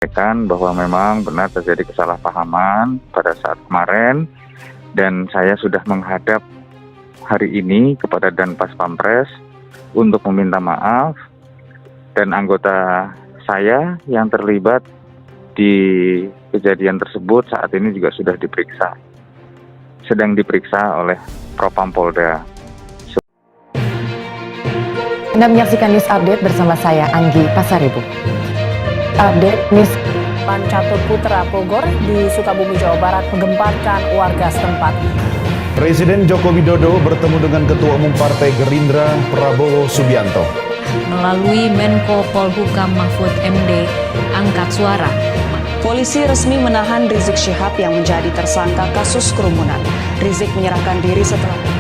menyampaikan bahwa memang benar terjadi kesalahpahaman pada saat kemarin, dan saya sudah menghadap hari ini kepada Danpas Pampres untuk meminta maaf, dan anggota saya yang terlibat di kejadian tersebut saat ini juga sedang diperiksa oleh Propam Polda. Anda menyaksikan News Update bersama saya, Anggi Pasaribu. Update News. Catur Putra Bogor di Sukabumi, Jawa Barat menggemparkan warga setempat. Presiden Joko Widodo bertemu dengan Ketua Umum Partai Gerindra Prabowo Subianto. Melalui Menko Polhukam Mahfud MD angkat suara. Polisi resmi menahan Rizik Syihab yang menjadi tersangka kasus kerumunan. Rizik menyerahkan diri setelah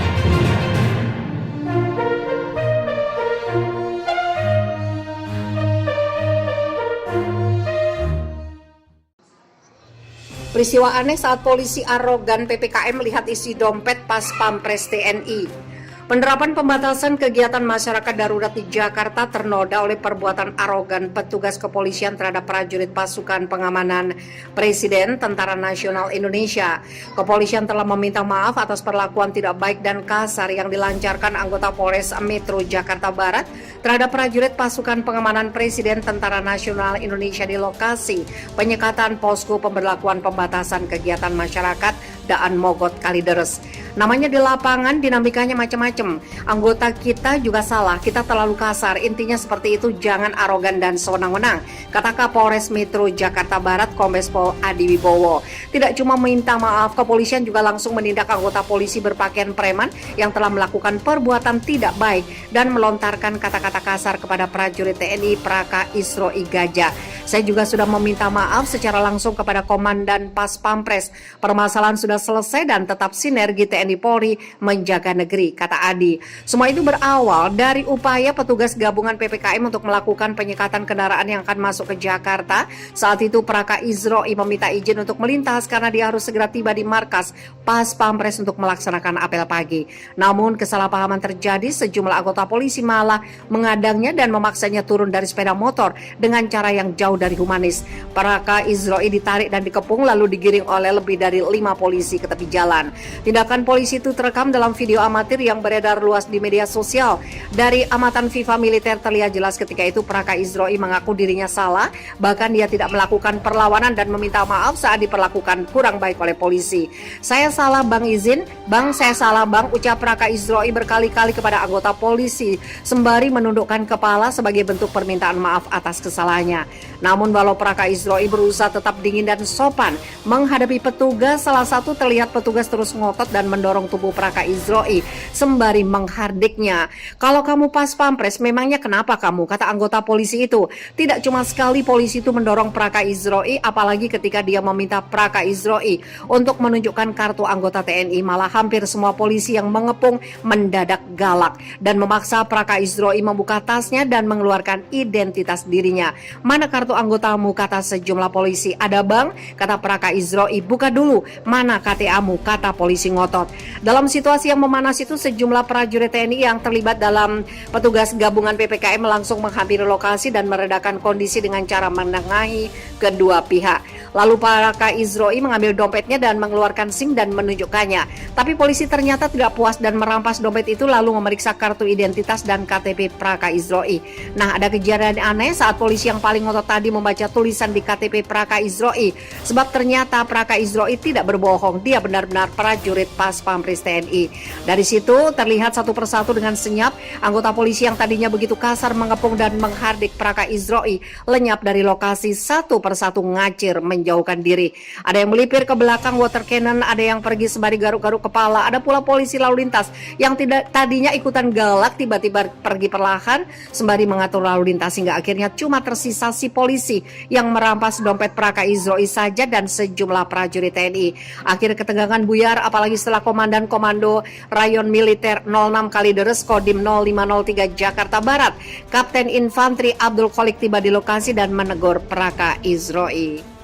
peristiwa aneh saat polisi arogan PPKM melihat isi dompet pas Pampres TNI. Penerapan pembatasan kegiatan masyarakat darurat di Jakarta ternoda oleh perbuatan arogan petugas kepolisian terhadap prajurit pasukan pengamanan Presiden Tentara Nasional Indonesia. Kepolisian telah meminta maaf atas perlakuan tidak baik dan kasar yang dilancarkan anggota Polres Metro Jakarta Barat terhadap prajurit pasukan pengamanan Presiden Tentara Nasional Indonesia di lokasi penyekatan posko pemberlakuan pembatasan kegiatan masyarakat Daan Mogot Kalideres. Namanya di lapangan, dinamikanya macam-macam. Anggota kita juga salah, kita terlalu kasar. Intinya seperti itu, jangan arogan dan sewenang-wenang, kata Kapolres Metro Jakarta Barat Kombes Pol Adi Wibowo. Tidak cuma minta maaf, kepolisian juga langsung menindak anggota polisi berpakaian preman yang telah melakukan perbuatan tidak baik dan melontarkan kata-kata kasar kepada prajurit TNI Praka Isro Igaja. Saya juga sudah meminta maaf secara langsung kepada Komandan Pas Pampres. Permasalahan sudah selesai dan tetap sinergi TNI Polri menjaga negeri, kata Adi. Semua itu berawal dari upaya petugas gabungan PPKM untuk melakukan penyekatan kendaraan yang akan masuk ke Jakarta. Saat itu Praka Isroi meminta izin untuk melintas karena dia harus segera tiba di markas Pas Pampres untuk melaksanakan apel pagi. Namun kesalahpahaman terjadi, sejumlah anggota polisi malah mengadangnya dan memaksanya turun dari sepeda motor dengan cara yang jauh dari humanis. Praka Isroi ditarik dan dikepung lalu digiring oleh lebih dari 5 polisi ke tepi jalan. Tindakan polisi itu terekam dalam video amatir yang beredar luas di media sosial. Dari amatan FIFA militer terlihat jelas ketika itu Praka Isroi mengaku dirinya salah, bahkan dia tidak melakukan perlawanan dan meminta maaf saat diperlakukan kurang baik oleh polisi. Saya salah bang, izin bang, saya salah bang, ucap Praka Isroi berkali-kali kepada anggota polisi sembari menundukkan kepala sebagai bentuk permintaan maaf atas kesalahannya. Namun walau Praka Isroi berusaha tetap dingin dan sopan menghadapi petugas, salah satu terlihat petugas terus ngotot dan mendorong tubuh Praka Isroi sembari menghardiknya. Kalau kamu Pas Pampres, memangnya kenapa kamu? Kata anggota polisi itu. Tidak cuma sekali polisi itu mendorong Praka Isroi, apalagi ketika dia meminta Praka Isroi untuk menunjukkan kartu anggota TNI, malah hampir semua polisi yang mengepung mendadak galak dan memaksa Praka Isroi membuka tasnya dan mengeluarkan identitas dirinya. Mana kartu anggotamu, kata sejumlah polisi. Ada bang, kata Praka Isroi. Buka dulu. Mana KTA-mu, kata polisi ngotot. Dalam situasi yang memanas itu, sejumlah prajurit TNI yang terlibat dalam petugas gabungan PPKM langsung menghampiri lokasi dan meredakan kondisi dengan cara menengahi kedua pihak. Lalu Praka Isroi mengambil dompetnya dan mengeluarkan SIM dan menunjukkannya. Tapi polisi ternyata tidak puas dan merampas dompet itu lalu memeriksa kartu identitas dan KTP Praka Isroi. Nah, ada kejadian aneh saat polisi yang paling ngotot tadi membaca tulisan di KTP Praka Isroi. Sebab ternyata Praka Isroi tidak berbohong, dia benar-benar prajurit Pas Pampres TNI. Dari situ terlihat satu persatu dengan senyap anggota polisi yang tadinya begitu kasar mengepung dan menghardik Praka Isroi lenyap dari lokasi, satu persatu ngacir menjauhkan diri. Ada yang melipir ke belakang water cannon, ada yang pergi sembari garuk-garuk kepala, ada pula polisi lalu lintas yang tidak tadinya ikutan galak tiba-tiba pergi perlahan sembari mengatur lalu lintas hingga akhirnya cuma tersisa si polisi yang merampas dompet Praka Isroi saja dan sejumlah prajurit TNI. Akhir ketegangan buyar apalagi setelah Komandan Komando Rayon Militer 06 Kalideres Kodim 0503 Jakarta Barat, Kapten Infanteri Abdul Kholik tiba di lokasi dan menegur Praka Isroi.